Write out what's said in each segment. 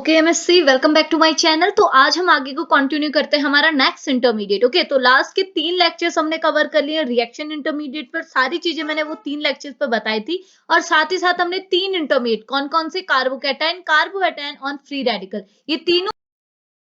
Okay MSc welcome back to my channel. तो आज हम आगे को कंटिन्यू करते हैं हमारा नेक्स्ट इंटरमीडिएट। ओके, तो लास्ट के 3 लेक्चर्स हमने कवर कर लिए रिएक्शन इंटरमीडिएट पर। सारी चीजें मैंने वो 3 लेक्चर्स पर बताई थी और साथ ही साथ हमने 3 इंटरमीडिएट कौन कौन से कार्बोकैटायन, कार्बोएटायन और फ्री रेडिकल, ये तीनों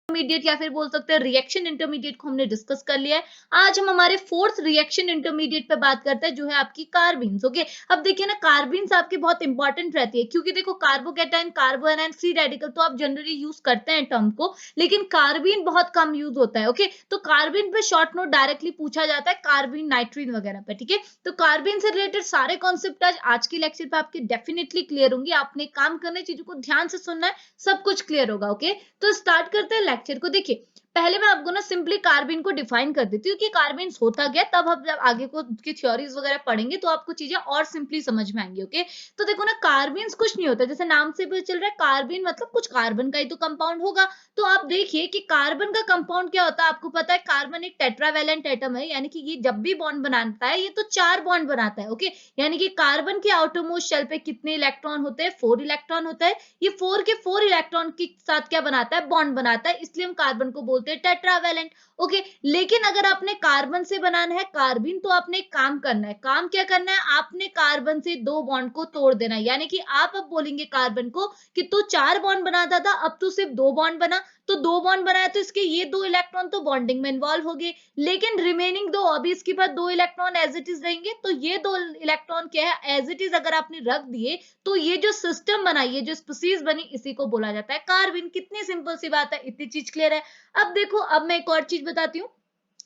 इंटरमीडिएट या फिर बोल सकते हैं रिएक्शन इंटरमीडिएट को हमने डिस्कस कर लिया है। आज हम हमारे फोर्थ रिएक्शन इंटरमीडिएट पे बात करते हैं जो है आपकी कार्बीन्स। ओके, अब देखिए ना, कार्बीन्स आपकी बहुत इंपॉर्टेंट रहती है क्योंकि देखो कार्बोकैटायन, कार्बोएनायन, फ्री रेडिकल तो आप जनरली यूज करते हैं टर्म को, लेकिन कार्बीन बहुत कम यूज होता है। ओके, तो कार्बीन पे शॉर्ट नोट डायरेक्टली पूछा जाता है, कार्बीन, नाइट्रीन वगैरह पे। ठीक है, तो कार्बीन से रिलेटेड सारे कॉन्सेप्ट आज के लेक्चर पे आपके डेफिनेटली क्लियर होंगे। आपने काम करने चीजों को ध्यान से सुनना है, सब कुछ क्लियर होगा। ओके, तो स्टार्ट करते हैं लेक्चर को। देखिए, पहले मैं आपको ना सिंपली कार्बिन को डिफाइन कर देती हूँ कि कार्बिन होता क्या, तब हम जब आगे को की थ्योरीज वगैरह पढ़ेंगे तो आपको चीजें और सिंपली समझ में आएंगी। ओके, तो देखो ना, कार्बिन कुछ नहीं होता, जैसे नाम से पता चल रहा है कार्बिन मतलब कुछ कार्बन का ही तो कंपाउंड होगा। तो आप देखिए कि कार्बन का कंपाउंड क्या होता है, आपको पता है कार्बन एक टेट्रावैलेंट एटम है, यानी कि ये जब भी बॉन्ड बनाता है ये तो 4 बॉन्ड बनाता है। ओके, यानी कि कार्बन के आउटर मोस्ट शेल पे कितने इलेक्ट्रॉन होते हैं, 4 इलेक्ट्रॉन होता है। ये 4 के 4 इलेक्ट्रॉन के साथ क्या बनाता है, बॉन्ड बनाता है, इसलिए हम कार्बन को बोलते हैं टेट्रावैलेंट। ओके, लेकिन अगर आपने कार्बन से बनाना है कार्बिन तो आपने एक काम करना है। काम क्या करना है, आपने कार्बन से 2 बॉन्ड को तोड़ देना है। यानी कि आप अब बोलेंगे कार्बन को कि तू 4 बॉन्ड बनाता था, अब तू सिर्फ 2 बॉन्ड बना। तो 2 बॉन्ड बनाया तो इसके ये 2 इलेक्ट्रॉन तो बॉन्डिंग में इन्वॉल्व हो गए, लेकिन रिमेनिंग 2 अभी इसके पास 2 इलेक्ट्रॉन एज इट इज रहेंगे। तो ये 2 इलेक्ट्रॉन क्या है, एज इट इज अगर आपने रख दिए तो ये जो सिस्टम बना, ये जो स्पीसीज बनी, इसी को बोला जाता है कार्बिन। कितनी सिंपल सी बात है, इतनी चीज क्लियर है। अब देखो, अब मैं एक और चीज बताती हूँ।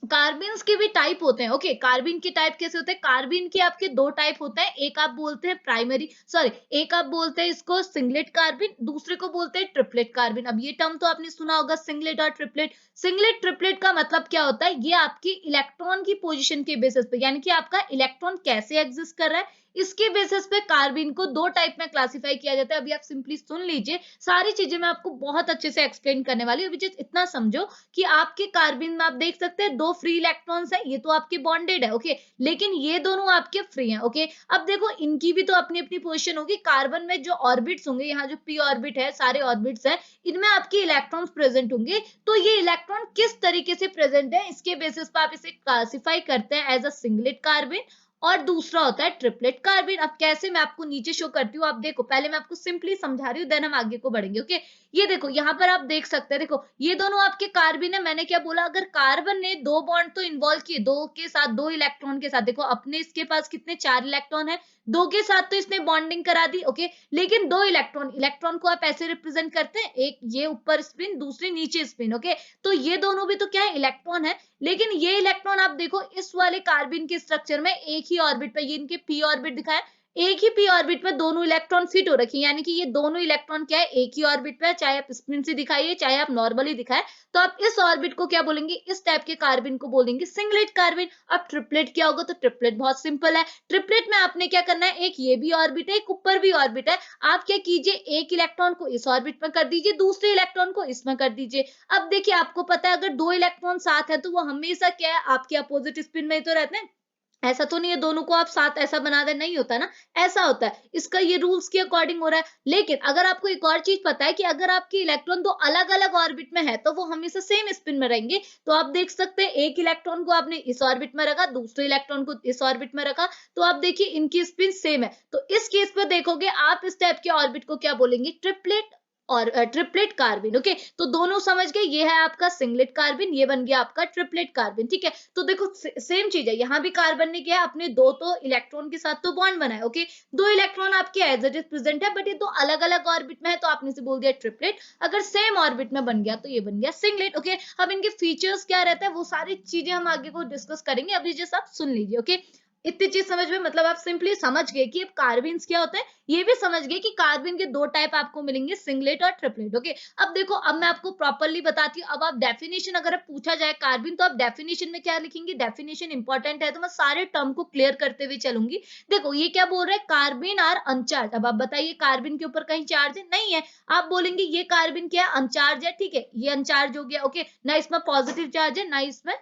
कार्बिन्स के भी टाइप होते हैं। ओके, कार्बिन के टाइप कैसे होते हैं, कार्बिन के आपके 2 टाइप होते हैं। एक आप बोलते हैं प्राइमरी, सॉरी, एक आप बोलते हैं इसको सिंगलेट कार्बिन, दूसरे को बोलते हैं ट्रिपलेट कार्बिन। अब ये टर्म तो आपने सुना होगा, सिंगलेट और ट्रिपलेट। सिंगलेट ट्रिपलेट का मतलब क्या होता है, ये आपकी इलेक्ट्रॉन की पोजीशन के बेसिस पे, यानी कि आपका इलेक्ट्रॉन कैसे एग्जिस्ट कर रहा है, इसके बेसिस पे कार्बिन को 2 टाइप में क्लासिफाई किया जाता है। अभी आप सिंपली सुन लीजिए, सारी चीजें मैं आपको बहुत अच्छे से एक्सप्लेन करने वाली हूँ। अभी जस्ट इतना समझो कि आपके कार्बिन में आप देख सकते हैं 2 फ्री इलेक्ट्रॉन्स है, ये तो आपके बॉन्डेड है। ओके, लेकिन ये दोनों आपके फ्री हैं। ओके, अब देखो, इनकी भी तो अपनी अपनी पोजीशन होगी। कार्बन में जो ऑर्बिट्स होंगे, यहाँ जो पी ऑर्बिट है, सारे ऑर्बिट्स है, इनमें आपके इलेक्ट्रॉन्स प्रेजेंट होंगे। तो ये इलेक्ट्रॉन किस तरीके से प्रेजेंट है, इसके बेसिस पर आप इसे क्लासिफाई करते हैं एज अ सिंगलेट कार्बिन, और दूसरा होता है ट्रिपलेट कार्बिन। अब कैसे, मैं आपको नीचे शो करती हूँ। आप देखो, पहले मैं आपको सिंपली समझा रही हूँ, देन हम आगे को बढ़ेंगे। ओके, ये देखो, यहाँ पर आप देख सकते हैं, देखो ये दोनों आपके कार्बिन है। मैंने क्या बोला, अगर कार्बन ने 2 बॉन्ड तो इन्वॉल्व किए, 2 के साथ, 2 इलेक्ट्रॉन के साथ, देखो अपने इसके पास कितने, 4 इलेक्ट्रॉन है, 2 के साथ तो इसने बॉन्डिंग करा दी। ओके, लेकिन 2 इलेक्ट्रॉन, इलेक्ट्रॉन को आप ऐसे रिप्रेजेंट करते हैं, एक ये ऊपर स्पिन, दूसरी नीचे स्पिन। ओके, तो ये दोनों भी तो क्या है, इलेक्ट्रॉन है। लेकिन ये इलेक्ट्रॉन आप देखो, इस वाले कार्बिन के स्ट्रक्चर में एक ही ऑर्बिट पे, ये इनके पी ऑर्बिट दिखाया, एक ही पी ऑर्बिट में दोनों इलेक्ट्रॉन फिट हो रखी है। यानी कि ये दोनों इलेक्ट्रॉन क्या है, एक ही ऑर्बिट पे है, चाहे आप स्पिन से दिखाइए चाहे आप नॉर्मली दिखाए। तो आप इस ऑर्बिट को क्या बोलेंगे, इस टाइप के कार्बिन को बोलेंगे सिंगलेट कार्बिन। अब ट्रिपलेट क्या होगा, तो ट्रिपलेट बहुत सिंपल है। ट्रिपलेट में आपने क्या करना है, एक ये भी ऑर्बिट है, एक ऊपर भी ऑर्बिट है। आप क्या कीजिए, एक इलेक्ट्रॉन को इस ऑर्बिट में कर दीजिए, दूसरे इलेक्ट्रॉन को इसमें कर दीजिए। अब देखिए, आपको पता है अगर 2 इलेक्ट्रॉन साथ है तो वो हमेशा क्या है, आपके अपोजिट स्पिन में ही तो रहते हैं। ऐसा तो नहीं है दोनों को आप साथ ऐसा बना दे, नहीं होता ना, ऐसा होता है। इसका ये रूल्स के अकॉर्डिंग हो रहा है। लेकिन अगर आपको एक और चीज पता है कि अगर आपके इलेक्ट्रॉन 2 अलग अलग ऑर्बिट में है तो वो हमेशा सेम स्पिन में रहेंगे। तो आप देख सकते हैं, एक इलेक्ट्रॉन को आपने इस ऑर्बिट में रखा, दूसरे इलेक्ट्रॉन को इस ऑर्बिट में रखा, तो आप देखिए इनकी स्पिन सेम है। तो इस केस पर देखोगे आप, इस टाइप के ऑर्बिट को क्या बोलेंगे, ट्रिपलेट और ट्रिपलेट कार्बिन। ओके, तो दोनों समझ गए, ये है आपका सिंगलेट कार्बिन, ये बन गया आपका ट्रिपलेट कार्बिन। ठीक है, तो देखो सेम चीज है, यहाँ भी कार्बन ने क्या है, अपने 2 तो इलेक्ट्रॉन के साथ तो बॉन्ड बनाया। ओके, 2 इलेक्ट्रॉन आपके एज इट इज प्रेजेंट है, बट ये 2 अलग अलग ऑर्बिट में है, तो आपने से बोल दिया ट्रिपलेट। अगर सेम ऑर्बिट में बन गया तो ये बन गया सिंगलेट। ओके, अब इनके फीचर्स क्या रहता है, वो सारी चीजें हम आगे को डिस्कस करेंगे। अभी जैसे आप सुन लीजिए। ओके, इतनी चीज समझ में, मतलब आप सिंपली समझ गए कि अब कार्बिन्स क्या होते हैं, ये भी समझ गए कि कार्बिन के 2 टाइप आपको मिलेंगे, सिंगलेट और ट्रिपलेट। ओके, अब देखो, अब मैं आपको प्रॉपर्ली बताती हूँ। अब आप डेफिनेशन अगर पूछा जाए कार्बिन, तो आप डेफिनेशन में क्या लिखेंगे, डेफिनेशन इंपॉर्टेंट है, तो मैं सारे टर्म को क्लियर करते हुए चलूंगी। देखो ये क्या बोल रहा है, कार्बिन आर अनचार्ज। अब आप बताइए, कार्बिन के ऊपर कहीं चार्ज है, नहीं है। आप बोलेंगे ये कार्बिन क्या है, अनचार्ज है। ठीक है, ये अनचार्ज हो गया। ओके, ना इसमें पॉजिटिव चार्ज है, ना इसमें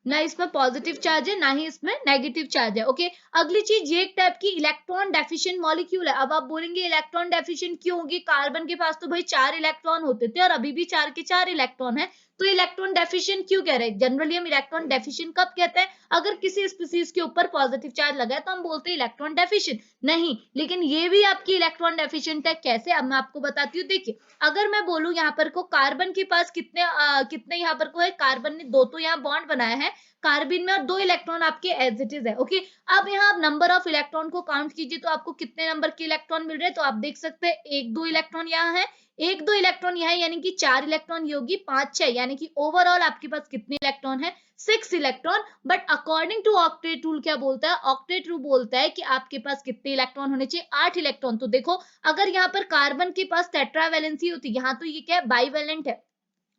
ना इसमें पॉजिटिव चार्ज है ना ही इसमें नेगेटिव चार्ज है। ओके, अगली चीज ये एक टाइप की इलेक्ट्रॉन डेफिशिएंट मॉलिक्यूल है। अब आप बोलेंगे इलेक्ट्रॉन डेफिशिएंट क्यों होगी, कार्बन के पास तो भाई 4 इलेक्ट्रॉन होते थे और अभी भी 4 के 4 इलेक्ट्रॉन है, तो इलेक्ट्रॉन डेफिशिएंट क्यों कह रहे हैं। जनरली हम इलेक्ट्रॉन डेफिशिएंट कब कहते हैं, अगर किसी स्पीसीज के ऊपर पॉजिटिव चार्ज लगा है तो हम बोलते हैं इलेक्ट्रॉन डेफिशिएंट। नहीं, लेकिन ये भी आपकी इलेक्ट्रॉन डेफिशिएंट है। कैसे, अब मैं आपको बताती हूँ। देखिए, अगर मैं बोलूं यहाँ पर को कार्बन के पास कितने यहाँ पर को है, कार्बन ने 2 तो यहाँ बॉन्ड बनाया है कार्बन में और 2 इलेक्ट्रॉन आपके एज इट इज है। ओके, अब यहाँ आप नंबर ऑफ इलेक्ट्रॉन को काउंट कीजिए तो आपको कितने नंबर के इलेक्ट्रॉन मिल रहे हैं। तो आप देख सकते हैं 1 2 इलेक्ट्रॉन यहाँ है, 1 2 इलेक्ट्रॉन यहाँ है, यानी कि 4 इलेक्ट्रॉन ये होगी 5 6, यानी कि ओवरऑल आपके पास कितने इलेक्ट्रॉन है, 6 electron. But according to octet rule क्या बोलता है, ऑक्टेट रूल बोलता है कि आपके पास कितने इलेक्ट्रॉन होने चाहिए, 8 इलेक्ट्रॉन। तो देखो, अगर यहाँ पर कार्बन के पास टेट्रावैलेंसी होती, यहाँ तो ये क्या है, बाइवैलेंट है।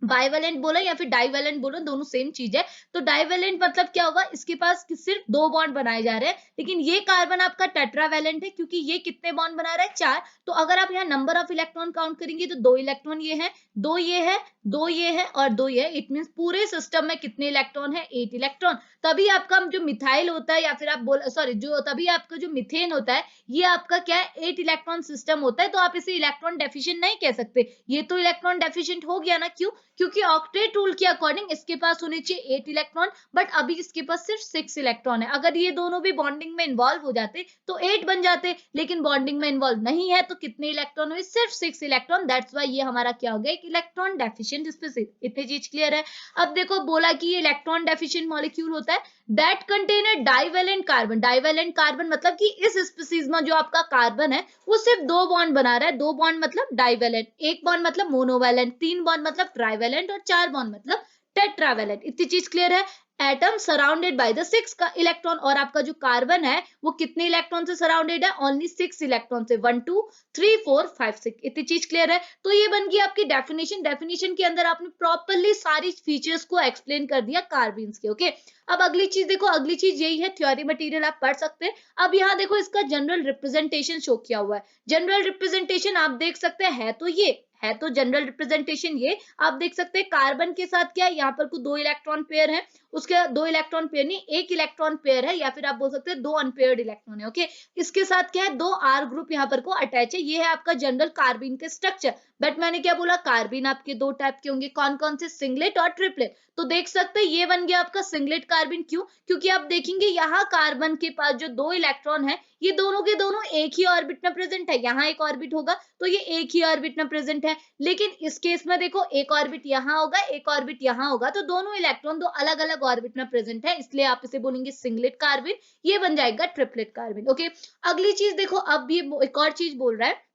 बाइवेलेंट बोला या फिर डाइवेलेंट बोलो, दोनों सेम चीज है। तो डाइवेलेंट मतलब क्या होगा, इसके पास सिर्फ 2 बॉन्ड बनाए जा रहे हैं, लेकिन ये कार्बन आपका टेट्रावेलेंट है क्योंकि ये कितने बॉन्ड बना रहा है, 4। तो अगर आप यहाँ नंबर ऑफ इलेक्ट्रॉन काउंट करेंगे तो 2 इलेक्ट्रॉन ये है, 2 ये है, 2 ये है और 2 ये है। इट मीन पूरे सिस्टम में कितने इलेक्ट्रॉन है, 8 इलेक्ट्रॉन। तभी आपका जो मिथाइल होता है या फिर आप बोल सॉरी जो तभी आपका जो मिथेन होता है, ये आपका क्या है, 8 इलेक्ट्रॉन सिस्टम होता है। तो आप इसे इलेक्ट्रॉन डेफिशिएंट नहीं कह सकते, ये तो इलेक्ट्रॉन डेफिशिएंट हो गया ना। क्यों, क्योंकि ऑक्टेट रूल के अकॉर्डिंग इसके पास होने चाहिए 8 इलेक्ट्रॉन, बट अभी इसके पास सिर्फ 6 इलेक्ट्रॉन है। अगर ये दोनों भी बॉन्डिंग में इन्वॉल्व हो जाते तो 8 बन जाते, लेकिन बॉन्डिंग में इन्वॉल्व नहीं है तो कितने इलेक्ट्रॉन हुए, सिर्फ 6 इलेक्ट्रॉन। दैट्स व्हाई ये हमारा क्या हो गया, एक इलेक्ट्रॉन डेफिशिएंट स्पीसीज। इतनी चीज क्लियर है। अब देखो, बोला कि ये इलेक्ट्रॉन डेफिशिएंट मॉलिक्यूल होता है that contain a divalent carbon. Divalent carbon मतलब कि इस स्पीसीज में जो आपका कार्बन है वो सिर्फ 2 बॉन्ड बना रहा है। 2 बॉन्ड मतलब डाइवेलेंट, 1 बॉन्ड मतलब मोनोवेलेंट, 3 बॉन्ड मतलब ट्राइवेलेंट और 4 बॉन्ड मतलब टेट्रावेलेंट। इतनी चीज क्लियर है। एटम सराउंडेड बाय द 6 का इलेक्ट्रॉन, और आपका जो कार्बन है वो कितने इलेक्ट्रॉन से सराउंडेड है, ओनली 6 इलेक्ट्रॉन से, 1 2 3 4 5 6। इतनी चीज क्लियर है। तो ये बन गई आपकी डेफिनेशन। डेफिनेशन के अंदर आपने प्रॉपर्ली सारी फीचर्स को एक्सप्लेन कर दिया कार्बन्स के। ओके, अब अगली चीज देखो, अगली चीज यही है, थ्योरी मटेरियल आप पढ़ सकते हैं। अब यहाँ देखो इसका जनरल रिप्रेजेंटेशन शो किया हुआ है। जनरल रिप्रेजेंटेशन आप देख सकते हैं, है तो ये है, तो जनरल रिप्रेजेंटेशन ये आप देख सकते हैं। कार्बन के साथ क्या है, यहाँ पर कुछ 2 इलेक्ट्रॉन पेयर है, उसके 2 इलेक्ट्रॉन पेयर नहीं, 1 इलेक्ट्रॉन पेयर है, या फिर आप बोल सकते हैं 2 अनपेयर्ड इलेक्ट्रॉन है। ओके, इसके साथ क्या है, 2 आर ग्रुप यहाँ पर को अटैच है। ये है आपका जनरल कार्बिन के स्ट्रक्चर। बट मैंने क्या बोला, कार्बिन आपके 2 टाइप के होंगे, कौन कौन से, सिंगलेट और ट्रिपलेट। तो देख सकते हैं ये बन गया आपका सिंगलेट कार्बिन। क्यों, क्योंकि आप देखेंगे यहाँ कार्बन के पास जो 2 इलेक्ट्रॉन है ये दोनों के दोनों एक ही ऑर्बिट में प्रेजेंट है। यहाँ एक ऑर्बिट होगा तो ये एक ही ऑर्बिट में प्रेजेंट है, लेकिन इस केस में देखो एक ऑर्बिट यहाँ होगा, एक ऑर्बिट यहाँ होगा, तो दोनों इलेक्ट्रॉन 2 अलग अलग ऑर्बिट में प्रेजेंट है, इसलिए आप इसे बोलेंगे सिंगलेट कार्बिन। ये बन जाएगा ट्रिपलेट कार्बिन। ओके, अगली चीज देखो, अब ये एक और चीज बोल रहा है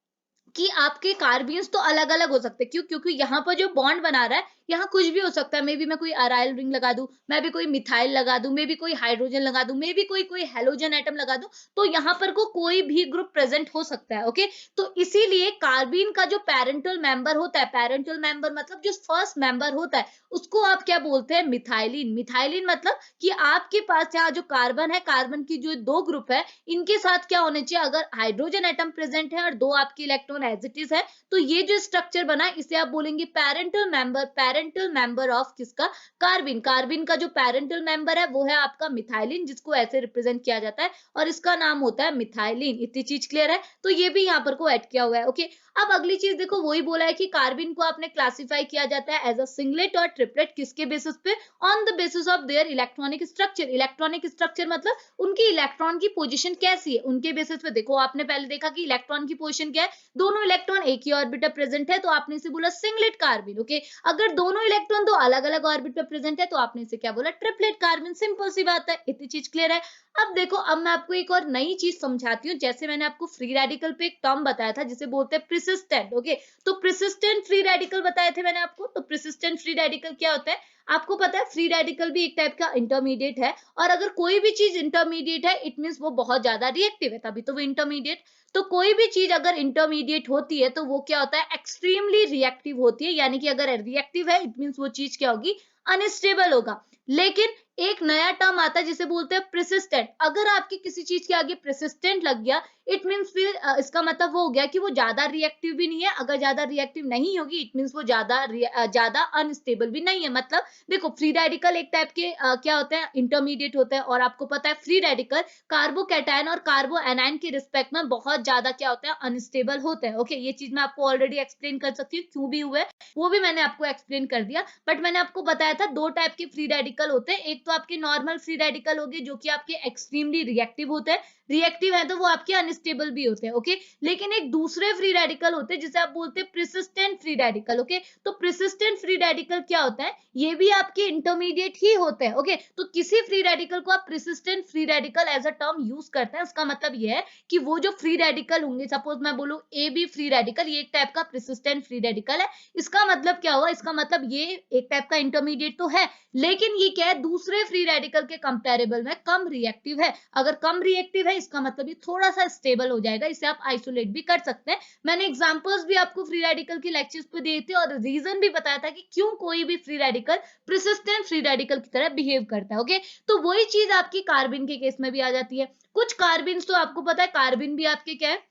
कि आपके कार्बिन्स तो अलग अलग हो सकते हैं। क्यों, क्योंकि यहाँ पर जो बॉन्ड बना रहा है यहाँ कुछ भी हो सकता है। मे बी मैं कोई अराइल रिंग लगा दूं, मैं भी कोई मिथाइल लगा दूं, मे बी कोई हाइड्रोजन लगा दूं, मे बी कोई हेलोजन एटम लगा दूं, तो यहाँ पर कोई भी ग्रुप प्रेजेंट हो सकता है। ओके, तो इसीलिए कार्बिन का जो पेरेंटल मेंबर होता है, पेरेंटल मेंबर मतलब जो फर्स्ट मेंबर होता है, उसको आप क्या बोलते हैं, मिथाइलिन। मिथाइलिन मतलब कि आपके पास यहाँ जो कार्बन है, कार्बन की जो 2 ग्रुप है, इनके साथ क्या होने चाहिए, अगर हाइड्रोजन एटम प्रेजेंट है और 2 आपके इलेक्ट्रॉन एज इट इज है, तो ये जो स्ट्रक्चर बना इसे आप बोलेंगे पेरेंटल मेंबर ऑफ किसका, कार्बिन। कार्बिन का जो पेरेंटल मेंबर है वो है आपका मिथाइलिन, जिसको ऐसे रिप्रेजेंट किया जाता है और इसका नाम होता है मिथाइलिन। इतनी चीज क्लियर है। तो ये भी यहाँ पर को ऐड किया हुआ है। ओके, अब अगली चीज देखो, वही बोला है कि कार्बिन को आपने क्लासिफाई किया जाता है एज अ सिंगलेट और ट्रिपलेट, किसके बेसिस पे, on the basis of their electronic structure. Electronic structure मतलब उनकी इलेक्ट्रॉन की पोजीशन कैसी है, उनके बेसिस पे। देखो आपने पहले देखा कि इलेक्ट्रॉन की पोजीशन क्या है, दोनों इलेक्ट्रॉन एक ही ऑर्बिट प्रेजेंट है, तो आपने इसे बोला सिंगलेट कार्बिन। ओके, अगर दोनों इलेक्ट्रॉन 2 अलग अलग ऑर्बिट पे प्रेजेंट है तो आपने इसे क्या बोला, ट्रिपलेट कार्बिन। सिंपल सी बात है। इतनी चीज क्लियर है। अब देखो, अब मैं आपको एक और नई चीज समझाती हूँ। जैसे मैंने आपको फ्री रेडिकल पे एक टर्म बताया था जिसे बोलते हैं प्रिसिस्टेंट। ओके, तो प्रिसिस्टेंट फ्री रेडिकल बताए थे मैंने आपको। तो प्रिसिस्टेंट फ्री रेडिकल क्या होता है, आपको पता है फ्री रेडिकल भी एक टाइप का इंटरमीडिएट है, और अगर कोई भी चीज इंटरमीडिएट है इट मींस वो बहुत ज्यादा रिएक्टिव है, तभी तो वो इंटरमीडिएट। तो कोई भी चीज अगर इंटरमीडिएट होती है तो वो क्या होता है, एक्सट्रीमली रिएक्टिव होती है, यानी कि अगर रिएक्टिव है इट मींस वो चीज क्या होगी, अनस्टेबल होगा। लेकिन एक नया टर्म आता है जिसे बोलते हैं प्रिसिस्टेंट। अगर आपकी किसी चीज के आगे प्रिसिस्टेंट लग गया, इट मीन्स फिर इसका मतलब वो हो गया कि वो ज्यादा रिएक्टिव भी नहीं है। अगर ज्यादा रिएक्टिव नहीं होगी, इट मीन्स वो ज्यादा अनस्टेबल भी नहीं है। मतलब देखो, फ्री रेडिकल एक टाइप के क्या होते हैं, इंटरमीडिएट होते हैं। और आपको पता है फ्री रेडिकल कार्बोकैटायन और कार्बो एनायन के रिस्पेक्ट में बहुत ज्यादा क्या होता है, अनस्टेबल होते हैं। ओके, ये चीज मैं आपको ऑलरेडी एक्सप्लेन कर सकती हूँ क्यों भी हुआ है, वो भी मैंने आपको एक्सप्लेन कर दिया। बट मैंने आपको बताया था दो टाइप के फ्री रेडिकल होते हैं। एक तो आपके नॉर्मल फ्री रेडिकल हो गए जो कि आपके एक्सट्रीमली रिएक्टिव होते हैं, रिएक्टिव है तो वो आपके अनस्टेबल भी होते हैं। ओके, लेकिन एक दूसरे फ्री रेडिकल होते हैं जिसे आप बोलते हैं प्रिसिस्टेंट फ्री रेडिकल। ओके, तो प्रिसिस्टेंट फ्री रेडिकल क्या होता है, ये भी आपके इंटरमीडिएट ही होते हैं। ओके, तो किसी फ्री रेडिकल को आप persistent free radical as a term use करते हैं, उसका मतलब ये है कि वो जो फ्री रेडिकल होंगे, सपोज मैं बोलूं ए बी फ्री रेडिकल, ये एक टाइप का प्रिसिस्टेंट फ्री रेडिकल है। इसका मतलब क्या हुआ, इसका मतलब ये एक टाइप का इंटरमीडिएट तो है, लेकिन ये क्या है, दूसरे फ्री रेडिकल के कंपैरेबल में कम रिएक्टिव है। अगर कम रिएक्टिव है, इसका मतलब ये थोड़ा सा स्टेबल हो जाएगा, इसे आप आइसोलेट भी कर सकते हैं। मैंने एग्जांपल्स भी आपको फ्री रेडिकल के लेक्चर्स पे दिए थे और रीजन भी बताया था कि क्यों कोई भी फ्री रेडिकल प्रिसिस्टेंट फ्री रेडिकल की तरह बिहेव करता है। ओके, तो वही चीज आपकी कार्बिन के केस में भी आ जाती है। कुछ कार्बिन तो आपको पता है, कार्बिन भी आपके क्या है,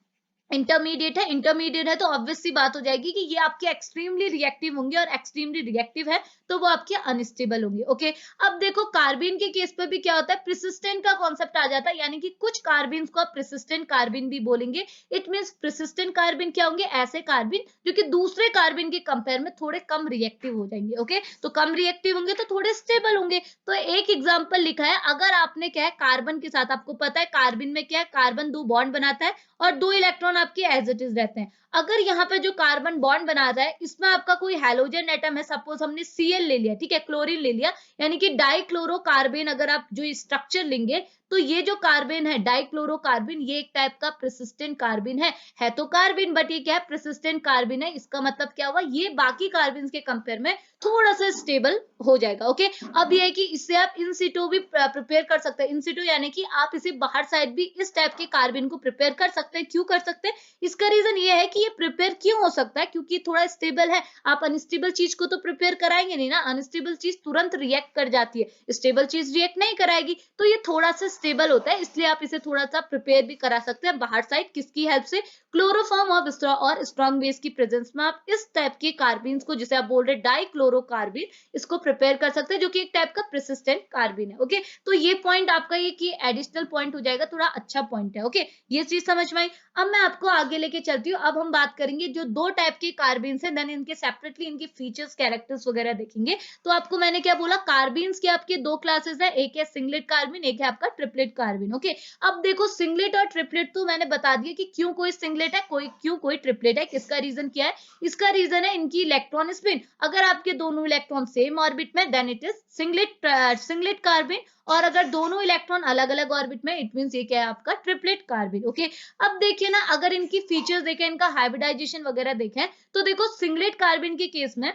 इंटरमीडिएट है। इंटरमीडिएट है तो ऑब्वियस सी बात हो जाएगी कि ये आपके एक्सट्रीमली रिएक्टिव होंगे, और एक्सट्रीमली रिएक्टिव है तो वो आपके अनस्टेबल होंगे। ओके, अब देखो कार्बिन के केस पे भी क्या होता है, प्रिसिस्टेंट का कॉन्सेप्ट आ जाता है, यानी कि कुछ कार्बिन को आप प्रिसिस्टेंट कार्बिन भी बोलेंगे। इट मींस प्रिसिस्टेंट कार्बिन क्या होंगे, ऐसे कार्बिन जो कि दूसरे कार्बिन के कंपेयर में थोड़े कम रिएक्टिव हो जाएंगे। ओके, तो कम रिएक्टिव होंगे तो थोड़े स्टेबल होंगे। तो एक एग्जांपल लिखा है, अगर आपने क्या है कार्बन के साथ, आपको पता है कार्बिन में क्या है, कार्बन दो बॉन्ड बनाता है और दो इलेक्ट्रॉन आपके एज इट इज रहते हैं। अगर यहाँ पे जो कार्बन बॉन्ड बना रहा है, इसमें आपका कोई हैलोजन एटम है, सपोज हमने Cl ले लिया, ठीक है, क्लोरीन ले लिया, यानी कि डाइक्लोरोकार्बन। अगर आप जो स्ट्रक्चर लेंगे तो ये जो कार्बन है डाइक्लोरोकार्बन, ये एक टाइप का प्रेसिस्टेंट कार्बन है तो कार्बन, बट ये क्या है, प्रेसिस्टेंट कार्बन है। इसका मतलब क्या हुआ, ये बाकी कार्बन के कंपेयर में थोड़ा सा स्टेबल हो जाएगा। ओके, अब ये है कि इससे आप इन सिटो भी प्रिपेयर कर सकते हैं। इन सिटो यानी कि आप इसे बाहर साइड भी इस टाइप के कार्बन को प्रिपेयर कर सकते हैं। क्यों कर सकते हैं, इसका रीजन ये है कि ये प्रिपेयर क्यों हो सकता है, क्योंकि थोड़ा स्टेबल है। आप अनस्टेबल चीज को तो प्रिपेयर कराएंगे नहीं ना, अनस्टेबल चीज तुरंत रिएक्ट कर जाती है, स्टेबल चीज रिएक्ट नहीं कराएगी। तो ये थोड़ा सा स्टेबल होता है, इसलिए आप इसे थोड़ा सा प्रिपेयर भी करा सकते हैं बाहर साइड। किसकी हेल्प से, क्लोरोफॉर्म ऑफ और स्ट्रॉन्ग बेस की प्रेजेंस में आप इस टाइप के कार्बन को, जिसे आप बोल रहे डाइक्लोरोकार्बन, इसको प्रिपेयर कर सकते हैं, जो कि एक टाइप का प्रेसिस्टेंट कार्बन है। ओके, तो ये पॉइंट आपका ये कि एडिशनल पॉइंट हो जाएगा, थोड़ा अच्छा पॉइंट है। ओके, ये चीज समझ में आई। अब मैं आपको आगे लेके चलती हूँ। अब हम बात करेंगे जो दो टाइप के कार्बन है, देन इनके सेपरेटली इनके फीचर्स कैरेक्टर्स वगैरह देखेंगे। तो आपको मैंने क्या बोला, कार्बन्स के आपके दो क्लासेस है, एक है सिंगलेट कार्बन, एक है आपका ट्रिपलेट कार्बन। ओके, अब देखो सिंगलेट और ट्रिपलेट तो मैंने बता दिया कि क्यों कोई सिंगलेट है, क्यों कोई ट्रिपलेट है, किसका रीजन क्या है। इसका रीजन है इनकी इलेक्ट्रॉन स्पिन। अगर आपके दोनों इलेक्ट्रॉन सेम ऑर्बिट में, then it is singlet carbon. और अगर दोनों इलेक्ट्रॉन अलग अलग ऑर्बिट में, इट मींस ये क्या है आपका ट्रिपलेट कार्बन। ओके, अब देखिए ना, अगर इनकी फीचर्स देखें, इनका हाइब्रिडाइजेशन वगैरह देखें, तो देखो सिंगलेट कार्बन के केस में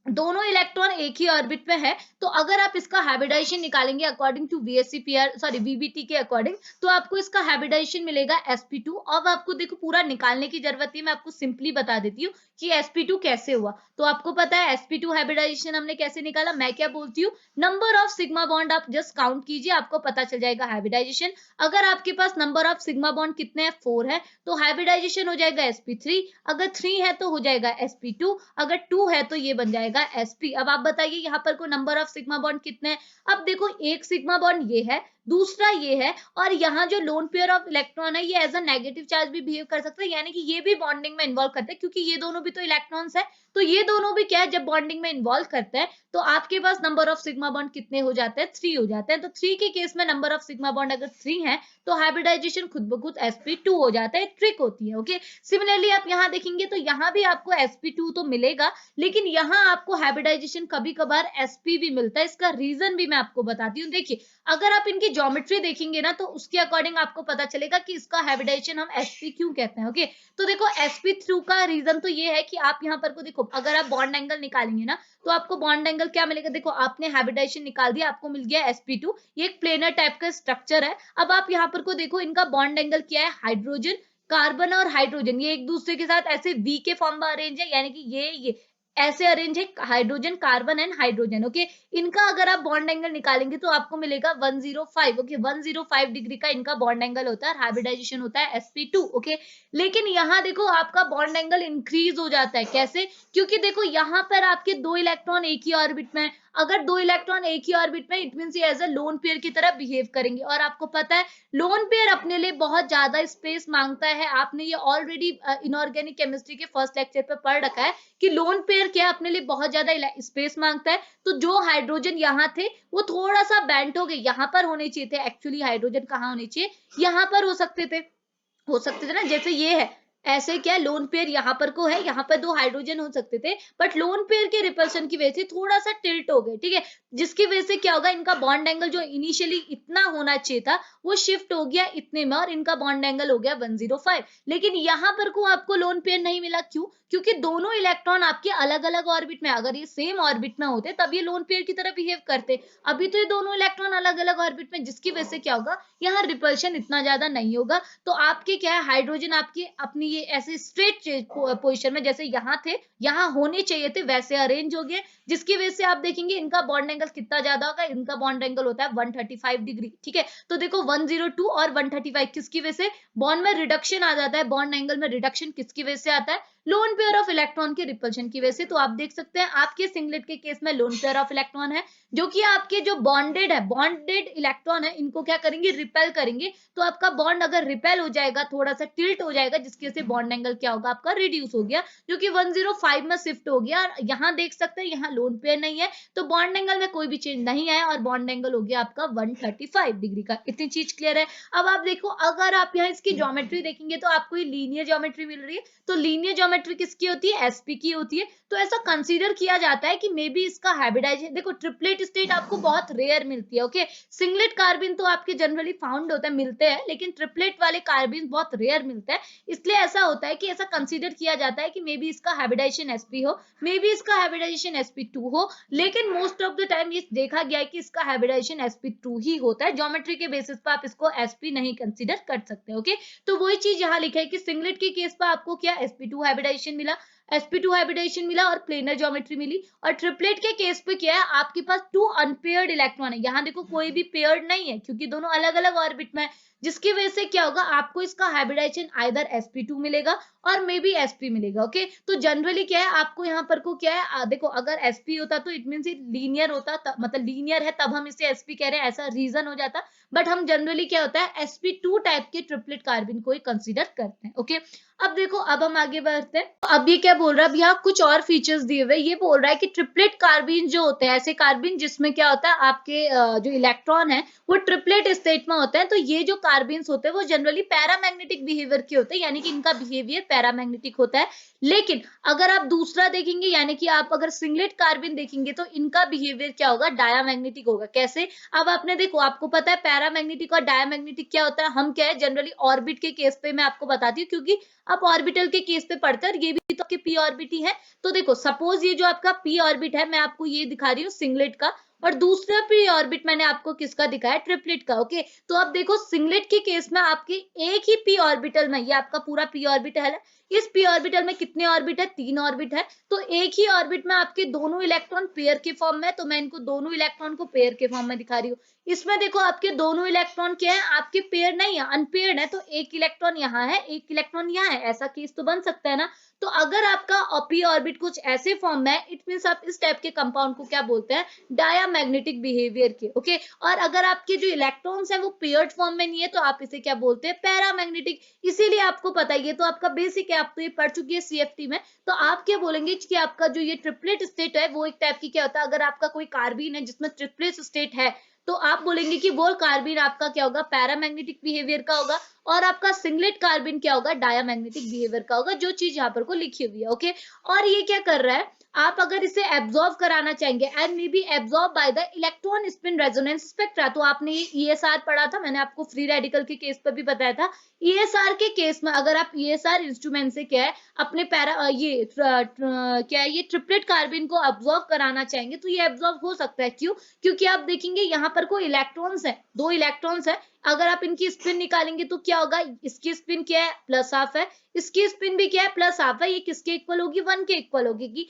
दोनों इलेक्ट्रॉन एक ही ऑर्बिट में है। तो अगर आप इसका हाइब्रिडाइजेशन निकालेंगे अकॉर्डिंग टू वीबीटी के अकॉर्डिंग, तो आपको इसका हाइब्रिडाइजेशन मिलेगा sp2। अब आपको देखो पूरा निकालने की जरूरत है, मैं आपको सिंपली बता देती हूँ कि sp2 कैसे हुआ। तो आपको पता है sp2 हाइब्रिडाइजेशन हमने कैसे निकाला, मैं क्या बोलती हूँ, नंबर ऑफ सिग्मा बॉन्ड आप जस्ट काउंट कीजिए, आपको पता चल जाएगा हाइब्रिडाइजेशन। अगर आपके पास नंबर ऑफ सिग्मा बॉन्ड कितने हैं, 4 है, तो हाइब्रिडाइजेशन हो जाएगा sp3। अगर 3 है तो हो जाएगा sp2, अगर 2 है तो ये बन जाएगा sp। अब आप बताइए यहाँ पर को नंबर ऑफ सिग्मा बॉन्ड कितने हैं। अब देखो एक सिग्मा बॉन्ड ये है, दूसरा ये है, और यहाँ जो लोन पेयर ऑफ इलेक्ट्रॉन है ये एज अ नेगेटिव चार्ज भी बिहेव कर सकता है, यानी कि ये भी बॉन्डिंग में इन्वॉल्व करते हैं, क्योंकि ये दोनों भी तो इलेक्ट्रॉन्स है। तो ये दोनों भी क्या है, जब बॉन्डिंग में इन्वॉल्व करते हैं तो आपके पास नंबर ऑफ सिग्मा बॉन्ड कितने हो जाते हैं, 3 हो जाते हैं। तो 3 के केस में नंबर ऑफ सिग्मा बॉन्ड अगर 3 है तो हाइब्रिडाइजेशन खुद ब खुद sp2 हो जाता है, ट्रिक होती है। ओके, सिमिलरली आप यहाँ देखेंगे तो यहाँ भी आपको sp2 तो मिलेगा, लेकिन यहाँ आपको हाइब्रिडाइजेशन कभी कभार sp भी मिलता है। इसका रीजन भी मैं आपको बताती हूँ। देखिए, अगर आप इनकी ज्योमेट्री देखेंगे ना, तो उसके अकॉर्डिंग आपको पता चलेगा कि इसका हाइब्रिडाइजेशन हम sp क्यों कहते हैं। ओके, तो देखो sp3 का रीजन तो ये है कि आप यहाँ पर को देखो, अगर आप बॉन्ड एंगल निकालेंगे ना, तो आपको बॉन्ड एंगल क्या मिलेगा, देखो आपने हाइब्रिडाइजेशन निकाल दिया, आपको मिल गया sp2। ये एक प्लेनर टाइप का स्ट्रक्चर है। अब आप यहाँ पर को देखो, इनका बॉन्ड एंगल क्या है, हाइड्रोजन, कार्बन और हाइड्रोजन ये एक दूसरे के साथ ऐसे वी के फॉर्म में अरेंज है, यानी कि ये ऐसे अरेंज है hydrogen, carbon and hydrogen. Okay, इनका अगर आप बॉन्ड एंगल निकालेंगे तो आपको मिलेगा 105। ओके, 105 डिग्री का इनका बॉन्ड एंगल होता है, हाइब्रिडाइजेशन होता है sp2। ओके, लेकिन यहाँ देखो आपका बॉन्ड एंगल इंक्रीज हो जाता है। कैसे? क्योंकि देखो यहाँ पर आपके 2 इलेक्ट्रॉन एक ही ऑर्बिट में है। अगर 2 इलेक्ट्रॉन एक ही ऑर्बिट में, इट मींस ये एज अ लोन पेयर की तरह बिहेव करेंगे। और आपको पता है लोन पेयर अपने लिए बहुत ज्यादा स्पेस मांगता है। आपने ये ऑलरेडी इनऑर्गेनिक केमिस्ट्री के फर्स्ट लेक्चर पे पढ़ रखा है कि लोन पेयर क्या अपने लिए बहुत ज्यादा स्पेस मांगता है। तो जो हाइड्रोजन यहाँ थे वो थोड़ा सा बेंट हो गए, यहाँ पर होने चाहिए थे। एक्चुअली हाइड्रोजन कहाँ होने चाहिए? यहाँ पर हो सकते थे ना, जैसे ये है ऐसे। क्या लोन पेयर यहाँ पर को है, यहाँ पर 2 हाइड्रोजन हो सकते थे, बट लोन पेयर के रिपल्शन की वजह से थोड़ा सा टिल्ट हो गए। ठीक है, जिसकी वजह से क्या होगा, इनका बॉन्ड एंगल जो इनिशियली इतना होना चाहिए था वो शिफ्ट हो गया इतने में, और इनका बॉन्ड एंगल हो गया 105। लेकिन यहाँ पर को आपको लोन पेयर नहीं मिला। क्यों? क्योंकि दोनों इलेक्ट्रॉन आपके अलग अलग ऑर्बिट में, अगर ये सेम ऑर्बिट में होते तब ये लोन पेयर की तरह बिहेव करते। अभी तो ये दोनों इलेक्ट्रॉन अलग अलग ऑर्बिट में, जिसकी वजह से क्या होगा, यहाँ रिपल्शन इतना ज्यादा नहीं होगा। तो आपके क्या है, हाइड्रोजन आपके अपनी ये ऐसे स्ट्रेट पोजिशन में जैसे यहाँ थे, यहाँ होने चाहिए थे, वैसे अरेंज हो गए। जिसकी वजह से आप देखेंगे इनका बॉन्ड एंगल कितना ज्यादा होगा, इनका बॉन्ड एंगल होता है 135 डिग्री। ठीक है, तो देखो 102 और 135 किसकी वजह से बॉन्ड में रिडक्शन आ जाता है, बॉन्ड एंगल में रिडक्शन किसकी वजह से आता है, लोन पेयर ऑफ इलेक्ट्रॉन के रिपल्शन की वजह से। तो आप देख सकते हैं आपके सिंगलेट के केस में लोन पेयर ऑफ इलेक्ट्रॉन है, जो कि आपके जो बॉन्डेड इलेक्ट्रॉन है इनको क्या करेंगे, रिपेल करेंगे। तो आपका बॉन्ड अगर रिपेल हो जाएगा, थोड़ा सा टिल्ट हो जाएगा, जिसकी वजह से बॉन्ड एंगल क्या होगा, आपका रिड्यूस हो गया, जो कि 105 में शिफ्ट हो गया। और यहाँ देख सकते हैं यहाँ लोन पेयर नहीं है, तो बॉन्ड एंगल में कोई भी चेंज नहीं आया, और बॉन्ड एंगल हो गया आपका 135 डिग्री का। इतनी चीज क्लियर है। अब आप देखो, अगर आप यहाँ इसकी ज्योमेट्री देखेंगे तो आपको ये लीनियर ज्योमेट्री मिल रही है। तो लीनियर ज्योमेट्री किसकी होती है, sp की होती है। तो ऐसा कंसीडर किया जाता है कि मे बी इसका हाइब्रिडाइजेशन, देखो ट्रिपलेट स्टेट आपको बहुत रेयर मिलती है। ओके, सिंगलेट कार्बिन तो आपके जनरली फाउंड होते हैं, मिलते हैं, लेकिन ट्रिपलेट वाले कार्बिन बहुत रेयर मिलते हैं। इसलिए ऐसा होता है कि ऐसा कंसीडर किया जाता है कि मे बी इसका हाइब्रिडाइजेशन sp हो, मे बी इसका हाइब्रिडाइजेशन sp2 हो। लेकिन मोस्ट ऑफ द टाइम ये देखा गया है कि इसका हाइब्रिडाइजेशन sp2 ही होता है। ज्योमेट्री के बेसिस पर आप इसको sp नहीं कंसीडर कर सकते। ओके, तो वही चीज यहाँ लिखा है कि सिंगलेट के केस पर आपको क्या sp2 हाइब्रिडाइजेशन मिला, sp2 हाइब्रिडाइजेशन मिला और प्लेनर ज्योमेट्री मिली। और ट्रिपलेट के केस पे क्या है, आपके पास 2 अनपेयर्ड इलेक्ट्रॉन है। यहाँ देखो कोई भी पेयर्ड नहीं है, क्योंकि दोनों अलग अलग ऑर्बिट में है, जिसकी वजह से क्या होगा, आपको इसका हाइब्रिडाइजेशन आइदर sp2 मिलेगा और मे बी sp मिलेगा। ओके, तो जनरली क्या है, आपको यहाँ पर को क्या है, देखो अगर sp होता तो इट मीन लीनियर होता, मतलब लीनियर है तब हम इसे sp कह रहे हैं, ऐसा रीजन हो जाता। बट हम जनरली क्या होता है, sp2 टाइप के ट्रिपलेट कार्बिन को ही कंसीडर करते हैं। ओके, अब देखो, अब हम आगे बढ़ते हैं। तो अब ये क्या बोल रहा है, अब यहाँ कुछ और फीचर्स दिए हुए, ये बोल रहा है कि ट्रिपलेट कार्बिन जो होते हैं, ऐसे कार्बिन जिसमें क्या होता है, आपके जो इलेक्ट्रॉन है वो ट्रिपलेट स्टेट में होते हैं। तो ये जो कार्बिन्स होते हैं वो जनरली पैरामैग्नेटिक बिहेवियर के होते हैं, यानी कि इनका बिहेवियर पैरामैग्नेटिक होता है। लेकिन अगर आप दूसरा देखेंगे, यानी कि आप अगर सिंगलेट कार्बिन देखेंगे, तो इनका बिहेवियर क्या होगा, डायामैग्नेटिक होगा। कैसे? अब आपने देखो, आपको पता है पैरामैग्नेटिक और डायामैग्नेटिक क्या होता है, हम क्या है जनरली ऑर्बिट के केस पे मैं आपको बताती हूँ, क्योंकि आप ऑर्बिटल के केस पे पढ़ते हैं, और ये भी तो आपके पी ऑर्बिट ही है। तो देखो, सपोज ये जो आपका पी ऑर्बिट है, मैं आपको ये दिखा रही हूँ सिंगलेट का, और दूसरा पी ऑर्बिट मैंने आपको किसका दिखाया, ट्रिपलेट का। ओके, तो अब देखो सिंगलेट के केस में आपके एक ही पी ऑर्बिटल में, ये आपका पूरा पी ऑर्बिटल है, इस पी ऑर्बिटल में कितने ऑर्बिट है, 3 ऑर्बिट है। तो एक ही ऑर्बिट में आपके दोनों इलेक्ट्रॉन पेयर के फॉर्म में, तो मैं इनको दोनों इलेक्ट्रॉन को पेयर के फॉर्म में दिखा रही हूँ। इसमें देखो आपके दोनों इलेक्ट्रॉन क्या है, आपके पेयर नहीं है, अनपेयर्ड है। तो एक इलेक्ट्रॉन यहाँ है, एक इलेक्ट्रॉन यहाँ है, ऐसा केस तो बन सकता है ना। तो अगर आपका पी ऑर्बिट कुछ ऐसे फॉर्म में है, इट मींस आप इस टाइप के कंपाउंड को क्या बोलते हैं, डायामैग्नेटिक बिहेवियर के। ओके, और अगर आपके जो इलेक्ट्रॉन्स है वो पेयर्ड फॉर्म में नहीं है, तो आप इसे क्या बोलते हैं, पैरामैग्नेटिक। इसीलिए आपको पता है, ये तो आपका बेसिक है, आप तो ये पढ़ चुकी है सीएफटी में। तो आप क्या बोलेंगे कि आपका जो ये ट्रिपलेट स्टेट है वो एक टाइप की क्या होता है, अगर आपका कोई कार्बिन है जिसमें ट्रिपलेट स्टेट है, तो आप बोलेंगे कि वो कार्बिन आपका क्या होगा, पैरामैग्नेटिक बिहेवियर का होगा, और आपका सिंगलेट कार्बिन क्या होगा, डायामैग्नेटिक बिहेवियर का होगा, जो चीज यहाँ पर को लिखी हुई है। ओके, और ये क्या कर रहा है, आप अगर इसे एब्जॉर्ब कराना चाहेंगे, and may be absorb by the electron spin resonance spectra. तो आपने ये ईएसआर पढ़ा था, मैंने आपको फ्री रेडिकल के केस पर भी बताया था। ईएसआर के केस में अगर आप ईएसआर इंस्ट्रूमेंट से क्या है, अपने क्या है, ये ट्रिपलेट कार्बिन को अब्जॉर्ब कराना चाहेंगे, तो ये अब्जॉर्ब हो सकता है। क्यों? क्योंकि आप देखेंगे यहाँ पर कोई इलेक्ट्रॉन्स है, 2 इलेक्ट्रॉन्स है, अगर आप इनकी स्पिन निकालेंगे तो क्या होगा, इसकी स्पिन क्या है, +½ है, इसकी स्पिन भी क्या है, +½ है। ये किसके इक्वल होगी, 1 के इक्वल होगी।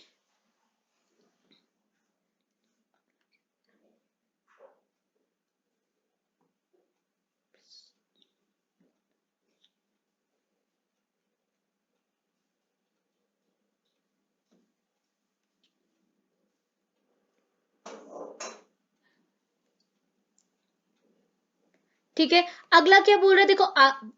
ठीक है। अगला क्या बोल रहा है देखो,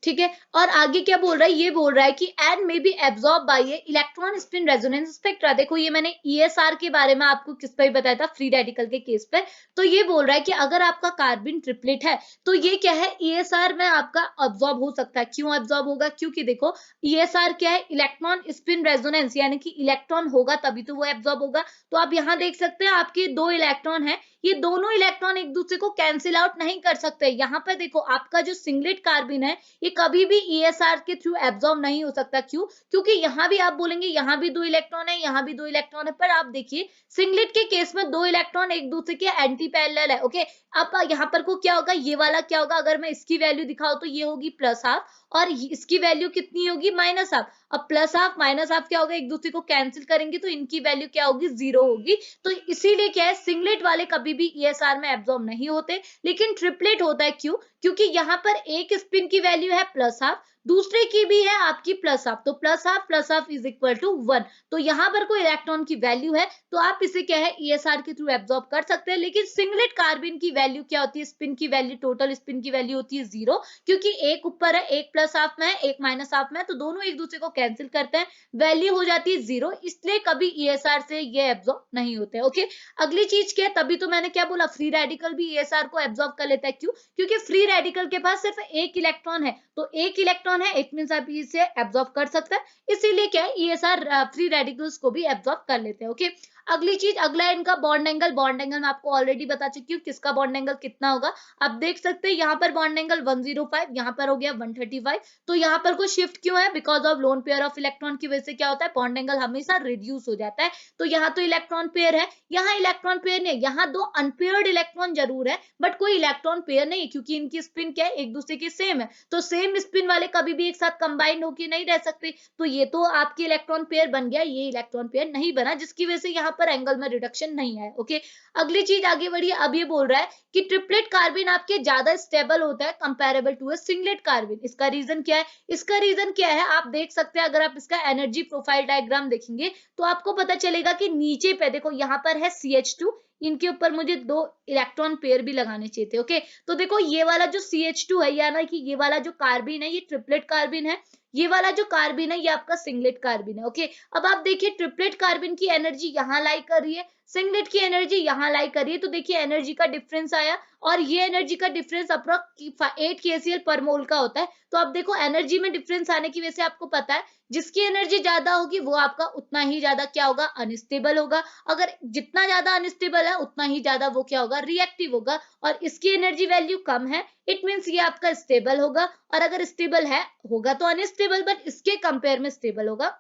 ठीक है, और आगे क्या बोल रहा है, ये बोल रहा है कि and may be absorb by A electron spin resonance spectra. देखो ये मैंने ईएसआर के बारे में आपको किस पे बताया था, फ्री रेडिकल के केस पे। तो ये बोल रहा है कि अगर आपका कार्बन ट्रिपलेट है तो ये क्या है, ईएसआर में आपका अब्जॉर्ब हो सकता है। क्यों अब्जॉर्ब होगा, क्योंकि देखो ईएसआर क्या है, इलेक्ट्रॉन स्पिन रेजोनेंस, यानी कि इलेक्ट्रॉन होगा तभी तो वो एब्जॉर्ब होगा। तो आप यहाँ देख सकते हैं आपके दो इलेक्ट्रॉन है, ये दोनों इलेक्ट्रॉन एक दूसरे को कैंसिल आउट नहीं कर सकते। यहाँ पर देखो आपका जो सिंगलेट कार्बन है ये कभी भी ईएसआर के थ्रू एब्जॉर्ब नहीं हो सकता। क्यों, क्योंकि यहाँ भी आप बोलेंगे यहाँ भी दो इलेक्ट्रॉन है, यहाँ भी दो इलेक्ट्रॉन है, पर आप देखिए सिंगलेट के केस में दो इलेक्ट्रॉन एक दूसरे के एंटी पैरेलल है। ओके, अब यहाँ पर को क्या होगा, ये वाला क्या होगा, अगर मैं इसकी वैल्यू दिखाऊं तो ये होगी प्लस हाफ और इसकी वैल्यू कितनी होगी, माइनस हाफ। अब प्लस हाफ माइनस हाफ क्या होगा, एक दूसरे को कैंसिल करेंगे तो इनकी वैल्यू क्या होगी, जीरो होगी। तो इसीलिए क्या है, सिंगलेट वाले कभी भी ईएसआर में एब्जॉर्ब नहीं होते, लेकिन ट्रिपलेट होता है। क्यों, क्योंकि यहाँ पर एक स्पिन की वैल्यू है प्लस हाफ, दूसरे की भी है आपकी प्लस हाफ, तो plus half is equal to 1। तो यहाँ पर कोई इलेक्ट्रॉन की वैल्यू है तो आप इसे क्या है, ईएसआर के थ्रू एब्जॉर्ब कर सकते हैं। लेकिन सिंगलेट कार्बन की वैल्यू क्या होती है, स्पिन की वैल्यू, टोटल स्पिन की वैल्यू होती है जीरो, क्योंकि एक ऊपर है, एक प्लस हाफ में है, एक माइनस हाफ में है, तो दोनों एक दूसरे को कैंसिल करते हैं, वैल्यू हो जाती है जीरो, इसलिए कभी ईएसआर से ये एब्जॉर्ब नहीं होते। ओके, अगली चीज क्या है, तभी तो मैंने क्या बोला, फ्री रेडिकल भी ईएसआर को एब्जॉर्ब कर लेता है। क्यों, क्योंकि फ्री रेडिकल के पास सिर्फ एक इलेक्ट्रॉन है, तो एक इलेक्ट्रॉन है, इट मींस आप इसे एब्जॉर्ब कर सकते हैं, इसीलिए क्या है, ईएसआर फ्री रेडिकल्स को भी एब्जॉर्ब कर लेते हैं। ओके, अगली चीज, अगला है इनका बॉन्ड एंगल। बॉन्ड एंगल मैं आपको ऑलरेडी बता चुकी हूँ किसका बॉन्ड एंगल कितना होगा। आप देख सकते हैं यहाँ पर बॉन्ड एंगल 105, यहाँ पर हो गया 135। तो यहाँ पर को शिफ्ट क्यों है, because of lone pair of electron की वजह से क्या होता है, बॉन्ड एंगल हमेशा रिड्यूस हो जाता है। तो यहाँ तो इलेक्ट्रॉन पेयर है, यहाँ इलेक्ट्रॉन पेयर नहीं, यहाँ दो अनपेयर्ड इलेक्ट्रॉन जरूर है बट कोई इलेक्ट्रॉन पेयर नहीं, क्योंकि इनकी स्पिन क्या है, एक दूसरे की सेम है। तो सेम स्पिन वाले कभी भी एक साथ कंबाइंड होकर नहीं रह सकते। तो ये तो आपकी इलेक्ट्रॉन पेयर बन गया, ये इलेक्ट्रॉन पेयर नहीं बना, जिसकी वजह से यहाँ पर एंगल में रिडक्शन नहीं आया। ओके, अगली चीज आगे बढ़िए। अब ये बोल रहा है कि ट्रिपलेट कार्बन आपके ज्यादा स्टेबल होता है comparable to a singlet carbon. इसका रीजन क्या है, इसका रीजन क्या है, आप देख सकते हैं, अगर आप इसका एनर्जी प्रोफाइल डायग्राम देखेंगे तो आपको पता चलेगा कि नीचे पे देखो यहाँ पर है CH2, इनके ऊपर मुझे दो इलेक्ट्रॉन पेयर भी लगाने चाहिए थे। ओके, तो देखो ये वाला जो CH2 है, यानी कि ये वाला जो कार्बन है ये ट्रिपलेट कार्बन है, ये वाला जो कार्बन है ये आपका सिंगलेट कार्बन है। ओके, अब आप देखिए ट्रिपलेट कार्बन की एनर्जी यहाँ लाई कर रही है, सिंगलेट की एनर्जी यहाँ लाई कर रही है, तो देखिए एनर्जी का डिफरेंस आया, और ये एनर्जी का डिफरेंस अप्रोक्स 8 kcal पर मोल का होता है। तो अब देखो एनर्जी में डिफरेंस आने की वजह से आपको पता है जिसकी एनर्जी ज्यादा होगी वो आपका उतना ही ज्यादा क्या होगा, अनस्टेबल होगा। अगर जितना ज्यादा अनस्टेबल है उतना ही ज्यादा वो क्या होगा, रिएक्टिव होगा। और इसकी एनर्जी वैल्यू कम है, इट मीन्स ये आपका स्टेबल होगा, और अगर स्टेबल है होगा तो अनस्टेबल, बट इसके कंपेयर में स्टेबल होगा।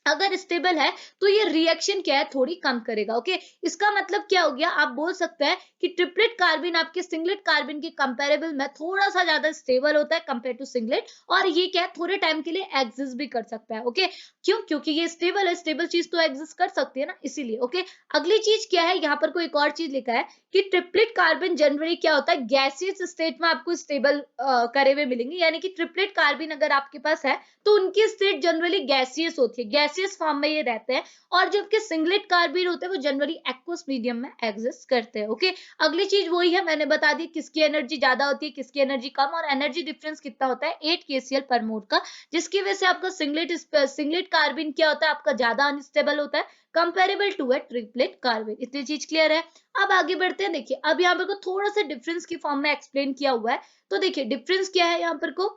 अगर स्टेबल है तो ये रिएक्शन क्या है, थोड़ी कम करेगा। ओके, इसका मतलब क्या हो गया, आप बोल सकते हैं कि ट्रिपलेट कार्बन आपके सिंगलेट कार्बन के कंपैरेबल में थोड़ा सा ज्यादा स्टेबल होता है कंपेयर टू सिंगलेट, और ये क्या है, थोड़े टाइम के लिए एग्जिस्ट भी कर सकता है। ओके, क्यों, क्योंकि ये स्टेबल है, स्टेबल चीज तो एग्जिस्ट कर सकती है ना, इसीलिए। ओके, अगली चीज क्या है, यहाँ पर कोई एक और चीज लिखा है कि ट्रिपलेट कार्बन जनरली क्या होता है, गैसियस स्टेट में आपको स्टेबल करे हुए मिलेंगे, यानी कि ट्रिपलेट कार्बन अगर आपके पास है तो उनकी स्टेट जनरली गैसियस होती है, गैसियस फॉर्म में ये रहते हैं। और जो आपके सिंगलेट कार्बन होते हैं वो जनरली एक्वस मीडियम में एग्जिस्ट करते हैं। ओके, अगली चीज वही है, मैंने बता दी किसकी एनर्जी ज्यादा होती है किसकी एनर्जी कम, और एनर्जी डिफरेंस कितना होता है, 8 kcal पर मोल का, जिसकी वजह से आपका सिंगलेट कार्बन क्या होता है, आपका ज्यादा अनस्टेबल होता है comparable to a triplet carbon. इतनी चीज क्लियर है। अब आगे बढ़ते हैं, देखिए अब यहाँ पर को थोड़ा सा डिफरेंस की फॉर्म में एक्सप्लेन किया हुआ है। तो देखिए डिफरेंस क्या है, यहाँ पर को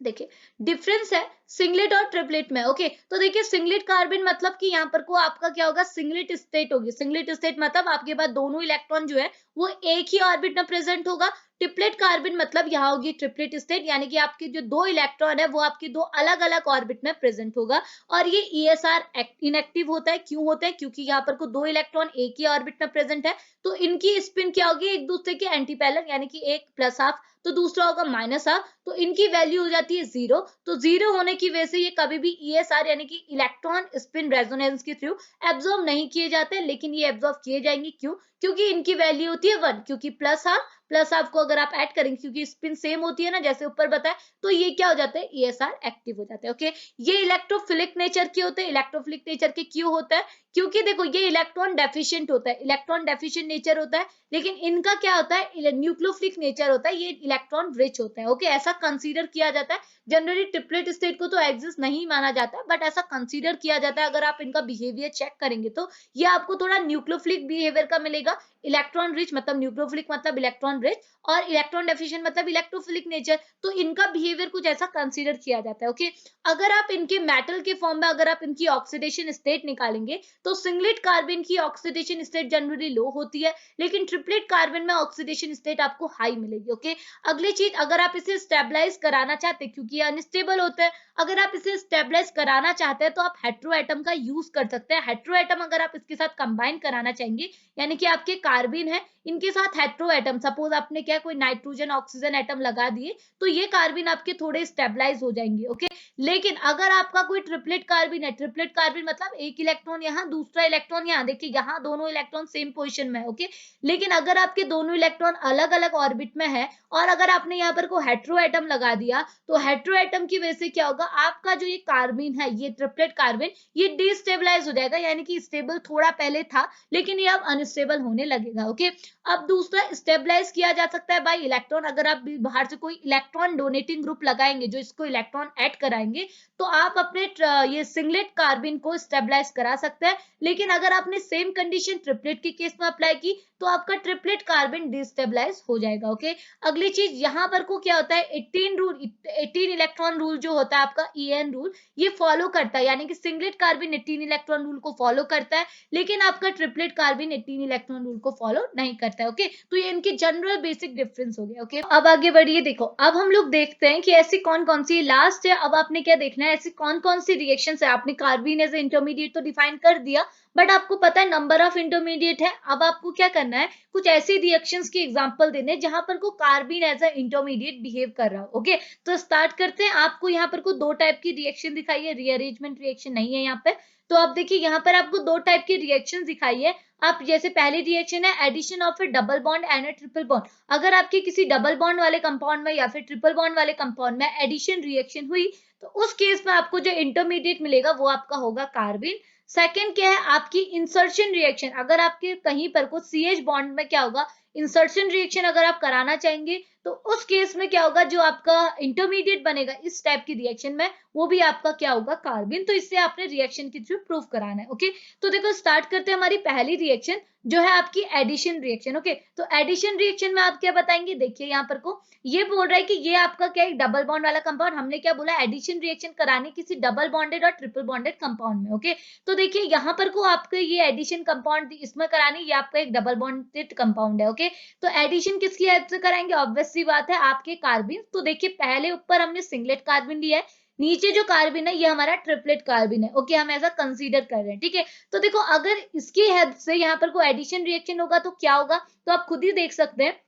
देखिए डिफरेंस है सिंगलेट और ट्रिपलेट में। ओके, तो देखिए सिंगलेट कार्बन मतलब कि यहाँ पर को आपका क्या होगा, सिंगलेट स्टेट होगी। सिंगलेट स्टेट मतलब आपके पास दोनों इलेक्ट्रॉन जो है वो एक ही ऑर्बिट में प्रेजेंट होगा। ट्रिपलेट कार्बन मतलब यहाँ होगी ट्रिपलेट स्टेट, यानी कि आपके जो दो इलेक्ट्रॉन है वो आपके दो अलग अलग ऑर्बिट में प्रेजेंट होगा। और ये ईएसआर इनएक्टिव होता है, क्यों होता है, क्योंकि यहाँ पर को दो इलेक्ट्रॉन एक ही ऑर्बिट में प्रेजेंट है, तो इनकी स्पिन क्या होगी, एक दूसरे के एंटी पैरेलल, यानी कि एक प्लस हाफ तो दूसरा होगा माइनस हाफ, तो इनकी वैल्यू हो जाती है जीरो। तो जीरो होने की वजह से ये कभी भी ईएसआर यानी कि इलेक्ट्रॉन स्पिन रेजोनेंस के थ्रू एब्जॉर्ब नहीं किए जाते, लेकिन ये एब्जॉर्ब किए जाएंगे। क्यों, क्योंकि इनकी वैल्यू होती है 1, क्योंकि प्लस हाफ प्लस आपको अगर आप ऐड करेंगे, क्योंकि स्पिन सेम होती है ना जैसे ऊपर बताया, तो ये क्या हो जाता है, ESR एक्टिव हो जाता है। ओके, ये इलेक्ट्रोफिलिक नेचर के होते हैं। इलेक्ट्रोफिलिक नेचर के क्यों होता है, क्योंकि देखो ये इलेक्ट्रॉन डेफिशिएंट होता है, इलेक्ट्रॉन डेफिशिएंट नेचर होता है, लेकिन इनका क्या होता है, न्यूक्लियोफिलिक नेचर होता है, ये इलेक्ट्रॉन रिच होता है। ओके, ऐसा कंसीडर किया जाता है। जनरली ट्रिपलेट स्टेट को तो एग्जिस्ट नहीं माना जाता है, बट ऐसा कंसीडर किया जाता है। अगर आप इनका बिहेवियर चेक करेंगे तो ये आपको थोड़ा न्यूक्लियोफिलिक बिहेवियर का मिलेगा। इलेक्ट्रॉन रिच मतलब न्यूक्लियोफिलिक मतलब इलेक्ट्रॉन रिच, और इलेक्ट्रॉन डेफिशिएंट मतलब इलेक्ट्रोफिलिक नेचर, तो इनका बिहेवियर कुछ ऐसा कंसीडर किया जाता है। ओके, अगर आप इनके मेटल के फॉर्म में अगर आप इनकी ऑक्सीडेशन स्टेट निकालेंगे तो सिंगलेट कार्बन की ऑक्सीडेशन स्टेट जनरली लो होती है, लेकिन ट्रिपलेट कार्बन में ऑक्सीडेशन स्टेट आपको हाई मिलेगी। ओके, अगली चीज, अगर आप इसे स्टेबलाइज कराना चाहते हैं क्योंकि ये अनस्टेबल होता है, अगर आप इसे स्टेबलाइज कराना चाहते हैं तो आप हेटेरो एटम का यूज कर सकते हैं। हेटेरो एटम अगर आप इसके साथ कंबाइन कराना चाहेंगे, यानी कि आपके कार्बिन है, इनके साथ हेटेरो एटम, सपोज आपने क्या कोई नाइट्रोजन ऑक्सीजन एटम लगा दिए, तो ये कार्बिन आपके थोड़े स्टेबलाइज हो जाएंगे। ओके, लेकिन अगर आपका कोई ट्रिपलेट कार्बिन है, ट्रिपलेट कार्बिन मतलब एक इलेक्ट्रॉन यहाँ, दूसरा इलेक्ट्रॉन यहाँ, देखिए यहाँ दोनों इलेक्ट्रॉन सेम पोजीशन में है। ओके, लेकिन अगर आपके दोनों इलेक्ट्रॉन अलग अलग ऑर्बिट में है और अगर आपने यहाँ पर कोई हेटेरो एटम लगा दिया, तो हेटेरो एटम की वजह से क्या होगा, आपका जो ये कार्बिन है, ये ट्रिपलेट कार्बिन, ये डिस्टेबलाइज हो जाएगा, यानी कि स्टेबल थोड़ा पहले था लेकिन ये अब अनस्टेबल होने लगेगा। ओके, अब दूसरा स्टेबलाइज किया जा सकता है बाय इलेक्ट्रॉन। अगर आप बाहर से कोई इलेक्ट्रॉन डोनेटिंग ग्रुप लगाएंगे जो इसको इलेक्ट्रॉन ऐड कराएंगे, तो आप अपने ये सिंगलेट कार्बिन को स्टेबलाइज करा सकते हैं। लेकिन अगर आपने सेम कंडीशन ट्रिपलेट के केस में अप्लाई की तो आपका ट्रिपलेट कार्बिन डिस्टेबलाइज हो जाएगा। ओके, अगली चीज यहाँ पर को क्या होता है, 18 रूल, 18 इलेक्ट्रॉन रूल जो होता है आपका EN रूल, ये फॉलो करता है, यानी कि सिंगलेट कार्बिन 18 इलेक्ट्रॉन रूल को फॉलो करता है, लेकिन आपका ट्रिपलेट कार्बिन 18 इलेक्ट्रॉन रूल को फॉलो नहीं करता है। ओके, तो ये इनके जनरल बेसिक डिफरेंस हो गया। ओके, अब आगे बढ़िए, देखो अब हम लोग देखते हैं कि ऐसी कौन कौन सी, लास्ट है, अब आपने क्या देखना है, ऐसी कौन कौन सी रिएक्शन है। आपने कार्बिन एज इंटरमीडिएट तो डिफाइन कर दिया, बट आपको पता है नंबर ऑफ इंटरमीडिएट है। अब आपको क्या करना है, कुछ ऐसी रिएक्शंस की एग्जांपल देने जहां पर को कार्बिन एज अ इंटरमीडिएट बिहेव कर रहा हो। ओके, तो स्टार्ट करते हैं। आपको यहाँ पर को दो टाइप की रिएक्शन दिखाई है, रीअरेंजमेंट रिएक्शन नहीं है यहाँ पे। तो आप देखिए यहाँ पर आपको दो टाइप की रिएक्शन दिखाई है। आप जैसे पहली रिएक्शन है addition of a double bond and a triple bond. अगर आपके किसी डबल बॉन्ड वाले कंपाउंड में या फिर ट्रिपल बॉन्ड वाले कंपाउंड में एडिशन रिएक्शन हुई, तो उस केस में आपको जो इंटरमीडिएट मिलेगा वो आपका होगा कार्बिन। सेकेंड क्या है, आपकी इंसर्शन रिएक्शन। अगर आपके कहीं पर को CH बॉन्ड में क्या होगा, इंसर्शन रिएक्शन अगर आप कराना चाहेंगे तो उस केस में क्या होगा, जो आपका इंटरमीडिएट बनेगा इस टाइप की रिएक्शन में, वो भी आपका क्या होगा, कार्बिन। तो इससे आपने रिएक्शन के थ्रू प्रूव कराना है। ओके, तो देखो स्टार्ट करते हैं हमारी पहली रिएक्शन जो है आपकी एडिशन रिएक्शन। ओके, तो एडिशन रिएक्शन में आप क्या बताएंगे, देखिए यहाँ पर को ये बोल रहा है कि ये आपका क्या है, डबल बॉन्ड वाला कंपाउंड। हमने क्या बोला, एडिशन रिएक्शन करानी किसी डबल बॉन्डेड और ट्रिपल बॉन्डेड कंपाउंड में। ओके, तो देखिए यहाँ पर को आपके ये एडिशन कंपाउंड इसमें करानी, ये आपका एक डबल बॉन्डेड कंपाउंड है। ओके, तो एडिशन किसकी हेल्प से कराएंगे, ऑब्वियस सी बात है आपके कार्बिन। तो देखिए पहले ऊपर हमने सिंगलेट कार्बिन लिया है, नीचे जो कार्बिन है ये हमारा ट्रिपलेट कार्बिन है। ओके, हम ऐसा कंसीडर कर रहे हैं, ठीक है। तो देखो अगर इसकी हेल्प से यहाँ पर कोई एडिशन रिएक्शन होगा तो क्या होगा, तो आप खुद ही देख सकते हैं।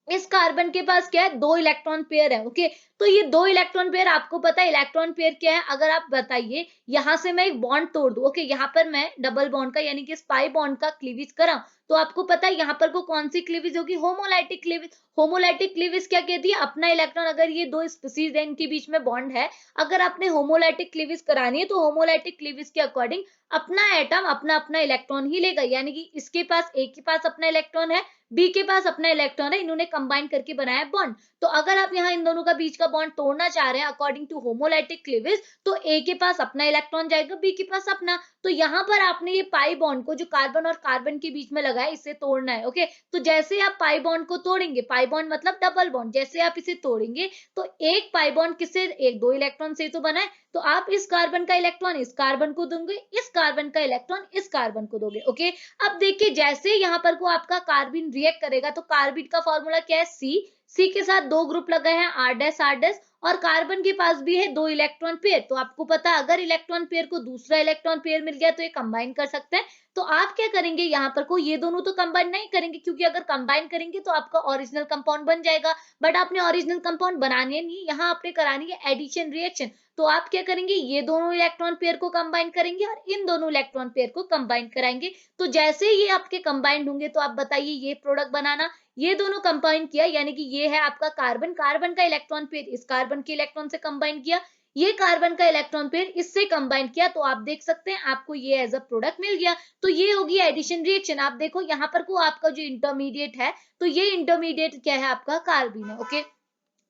इस कार्बन के पास क्या है, दो इलेक्ट्रॉन पेयर है। ओके, तो ये दो इलेक्ट्रॉन पेयर, आपको पता है इलेक्ट्रॉन पेयर क्या है, अगर आप बताइए यहां से मैं एक बॉन्ड तोड़ दूं। ओके, यहाँ पर मैं डबल बॉन्ड का यानी कि स्पाई बॉन्ड का क्लीवेज करा, तो आपको पता है यहाँ पर को कौन सी क्लीवेज होगी, होमोलाइटिक क्लीवेज। होमोलाइटिक क्लीवेज क्या कहती है, अपना इलेक्ट्रॉन, अगर ये दो स्पीसीज के बीच में बॉन्ड है, अगर आपने होमोलाइटिक क्लीवेज करानी है तो होमोलाइटिक क्लीवेज के अकॉर्डिंग अपना एटम अपना अपना इलेक्ट्रॉन ही लेगा, यानी कि इसके पास ए के पास अपना इलेक्ट्रॉन है, बी के पास अपना इलेक्ट्रॉन है, इन्होंने कंबाइन करके बनाया बॉन्ड। तो अगर आप यहाँ इन दोनों का बीच का बॉन्ड तोड़ना चाह रहे हैं अकॉर्डिंग टू होमोलाइटिक क्लीवेज, तो ए के पास अपना इलेक्ट्रॉन जाएगा, बी के पास अपना। तो यहाँ पर आपने ये पाई बॉन्ड को जो कार्बन और कार्बन के बीच में लगाया, इसे तोड़ना है। ओके, तो जैसे आप पाई बॉन्ड को तोड़ेंगे, पाई बॉन्ड मतलब डबल बॉन्ड, जैसे आप इसे तोड़ेंगे तो एक पाई बॉन्ड किससे, एक दो इलेक्ट्रॉन से तो बना है, तो आप इस कार्बन का इलेक्ट्रॉन इस कार्बन को दोगे, इस कार्बन का इलेक्ट्रॉन इस कार्बन को दोगे। ओके, अब देखिए जैसे यहाँ पर को आपका कार्बिन रिएक्ट करेगा, तो कार्बिन का फॉर्मूला क्या है, सी के साथ दो ग्रुप लगे हैं R' और कार्बन के पास भी है दो इलेक्ट्रॉन पेयर। तो आपको पता है अगर इलेक्ट्रॉन पेयर को दूसरा इलेक्ट्रॉन पेयर मिल गया तो ये कंबाइन कर सकते हैं। तो आप क्या करेंगे, यहाँ पर को ये दोनों तो कंबाइन नहीं करेंगे, क्योंकि अगर कंबाइन करेंगे तो आपका ओरिजिनल कंपाउंड बन जाएगा, बट आपने ओरिजिनल कंपाउंड बनाने नहीं, यहाँ आपने करानी है एडिशन रिएक्शन। तो आप क्या करेंगे, ये दोनों इलेक्ट्रॉन पेयर को कंबाइन करेंगे और इन दोनों इलेक्ट्रॉन पेयर को कंबाइन कराएंगे। तो जैसे ये आपके कंबाइंड होंगे तो आप बताइए ये प्रोडक्ट बनाना, ये दोनों कंबाइन किया यानी कि ये है आपका कार्बन, कार्बन का इलेक्ट्रॉन पेयर इस कार्बन के इलेक्ट्रॉन से कंबाइन किया, ये कार्बन का इलेक्ट्रॉन पेयर इससे कंबाइन किया, तो आप देख सकते हैं आपको ये एज अ प्रोडक्ट मिल गया। तो ये होगी एडिशन रिएक्शन। आप देखो यहाँ पर को आपका जो इंटरमीडिएट है, तो ये इंटरमीडिएट क्या है आपका, कार्बन है। ओके,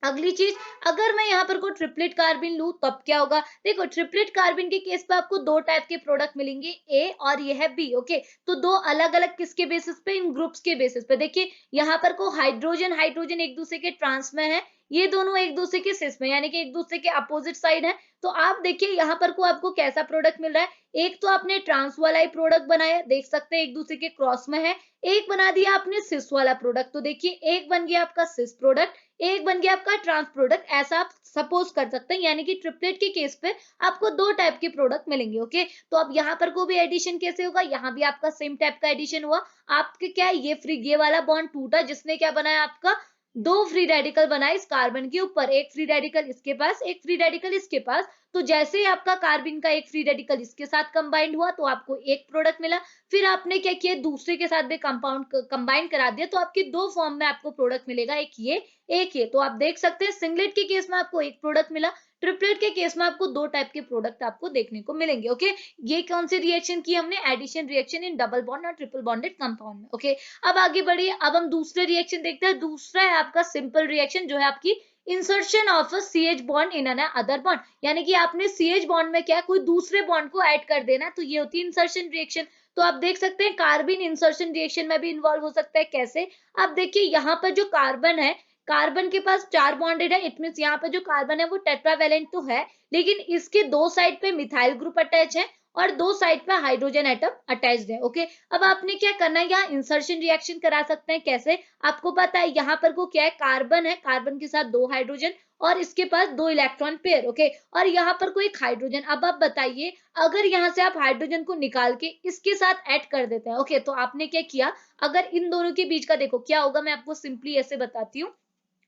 अगली चीज, अगर मैं यहाँ पर को ट्रिपलेट कार्बिन लूं तब क्या होगा, देखो ट्रिपलेट कार्बिन के केस पे आपको दो टाइप के प्रोडक्ट मिलेंगे, ए और ये है बी। ओके, तो दो अलग अलग किसके बेसिस पे, इन ग्रुप्स के बेसिस पे। देखिए यहाँ पर को हाइड्रोजन हाइड्रोजन एक दूसरे के ट्रांस में है, ये दोनों एक दूसरे के सिस में यानी कि एक दूसरे के अपोजिट साइड है। तो आप देखिए यहाँ पर को आपको कैसा प्रोडक्ट मिल रहा है, एक तो आपने ट्रांस वाला ही प्रोडक्ट बनाया, देख सकते हैं एक दूसरे के क्रॉस में है, एक बना दिया आपने सिस वाला प्रोडक्ट। तो देखिए एक बन गया आपका सिस प्रोडक्ट, एक बन गया आपका ट्रांस प्रोडक्ट, ऐसा आप सपोज कर सकते हैं। यानी कि ट्रिपलेट के केस पे आपको दो टाइप के प्रोडक्ट मिलेंगे। ओके, तो अब यहाँ पर को भी एडिशन कैसे होगा, यहाँ भी आपका सेम टाइप का एडिशन हुआ। आपके क्या है, ये वाला बॉन्ड टूटा जिसने क्या बनाया आपका, दो फ्री रेडिकल बनाए इस कार्बन के ऊपर, एक फ्री रेडिकल इसके पास, एक फ्री रेडिकल इसके पास। तो जैसे ही आपका कार्बन का एक फ्री रेडिकल इसके साथ कंबाइंड हुआ तो आपको एक प्रोडक्ट मिला। फिर आपने क्या किया, दूसरे के साथ भी कंपाउंड कंबाइन करा दिया, तो आपके दो फॉर्म में आपको प्रोडक्ट मिलेगा, एक ये एक ये। तो आप देख सकते हैं सिंगलेट के केस में आपको एक प्रोडक्ट मिला, ट्रिपलेट के केस में आपको दो टाइप के प्रोडक्ट आपको देखने को मिलेंगे। ओके, ये कौन सी रिएक्शन की हमने, addition reaction in double bond और ट्रिपल बॉन्डेड कंपाउंड में। ओके, अब आगे बढ़िए, अब हम दूसरे रिएक्शन देखते हैं। दूसरा है आपका सिंपल रिएक्शन, जो है आपकी insertion of a CH bond in an other bond, यानी कि आपने CH बॉन्ड में क्या कोई दूसरे बॉन्ड को ऐड कर देना, तो ये होती है इंसर्शन रिएक्शन। तो आप देख सकते हैं कार्बन इंसर्शन रिएक्शन में भी इन्वॉल्व हो सकता है। कैसे, आप देखिए यहाँ पर जो कार्बन है, कार्बन के पास चार बॉन्डेड है, इट मींस यहाँ पे जो कार्बन है वो टेट्रावैलेंट तो है, लेकिन इसके दो साइड पे मिथाइल ग्रुप अटैच है और दो साइड पे हाइड्रोजन एटम अटैच्ड है। ओके, अब आपने क्या करना है, यहाँ इंसर्शन रिएक्शन करा सकते हैं। कैसे, आपको पता है यहाँ पर को क्या है, कार्बन है, कार्बन के साथ दो हाइड्रोजन और इसके पास दो इलेक्ट्रॉन पेयर। ओके, और यहाँ पर कोई हाइड्रोजन। अब आप बताइए, अगर यहाँ से आप हाइड्रोजन को निकाल के इसके साथ ऐड कर देते हैं, ओके, तो आपने क्या किया, अगर इन दोनों के बीच का देखो क्या होगा, मैं आपको सिंपली ऐसे बताती हूँ।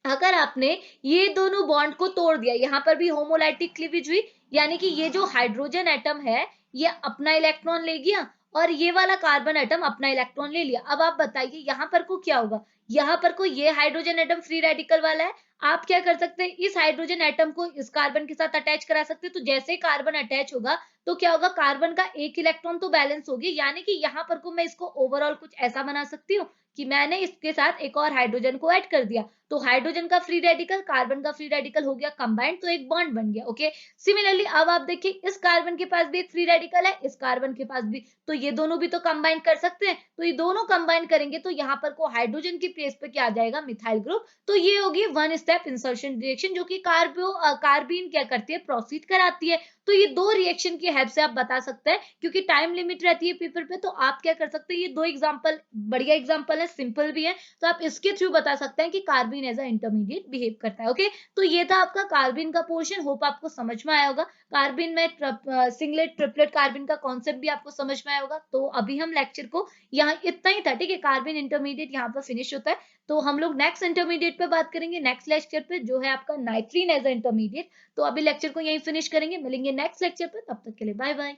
अगर आपने ये दोनों बॉन्ड को तोड़ दिया, यहाँ पर भी होमोलाइटिक क्लीवेज हुई, यानी कि ये जो हाइड्रोजन एटम है ये अपना इलेक्ट्रॉन ले गया और ये वाला कार्बन एटम अपना इलेक्ट्रॉन ले लिया। अब आप बताइए यहाँ पर को क्या होगा, यहाँ पर को ये हाइड्रोजन एटम फ्री रेडिकल वाला है, आप क्या कर सकते हैं, इस हाइड्रोजन एटम को इस कार्बन के साथ अटैच करा सकते हैं। तो जैसे ही कार्बन अटैच होगा तो क्या होगा, कार्बन का एक इलेक्ट्रॉन तो बैलेंस होगी, यानी कि यहाँ पर को मैं इसको ओवरऑल कुछ ऐसा बना सकती हूँ कि मैंने इसके साथ एक और हाइड्रोजन को ऐड कर दिया, तो हाइड्रोजन का फ्री रेडिकल कार्बन का फ्री रेडिकल हो गया कंबाइंड, तो एक बॉन्ड बन गया। ओके, सिमिलरली अब आप देखिए इस कार्बन के पास भी एक फ्री रेडिकल है, इस कार्बन के पास भी, तो ये दोनों भी तो कंबाइन कर सकते हैं। तो ये दोनों कंबाइन करेंगे तो यहाँ पर को हाइड्रोजन की प्लेस पे क्या आ जाएगा, मिथाइल ग्रुप। तो ये होगी वन स्टेप इंसर्शन रिएक्शन, जो कि कार्बीन क्या करती है, प्रोसीड कराती है। तो ये दो रिएक्शन की हेल्प से आप बता सकते हैं, क्योंकि टाइम लिमिट रहती है पेपर पे, तो आप क्या कर सकते हैं, ये दो एग्जांपल बढ़िया एग्जांपल है, सिंपल भी है, तो आप इसके थ्रू बता सकते हैं कि carbon as a intermediate behave करता है। ओके, तो ये था आपका कार्बन का पोर्शन, होप आपको समझ में आया होगा। कार्बन में सिंगलेट ट्रिपलेट कार्बन का कॉन्सेप्ट भी आपको समझ में आया होगा। तो अभी हम लेक्चर को यहाँ इतना ही था, ठीक है, कार्बन इंटरमीडिएट यहाँ पर फिनिश होता है। तो हम लोग नेक्स्ट इंटरमीडिएट पे बात करेंगे, नेक्स्ट लेक्चर पे, जो है आपका नाइट्रीन एज अ इंटरमीडिएट। तो अभी लेक्चर को यहीं फिनिश करेंगे, मिलेंगे नेक्स्ट लेक्चर पे, तब तक के लिए बाय बाय।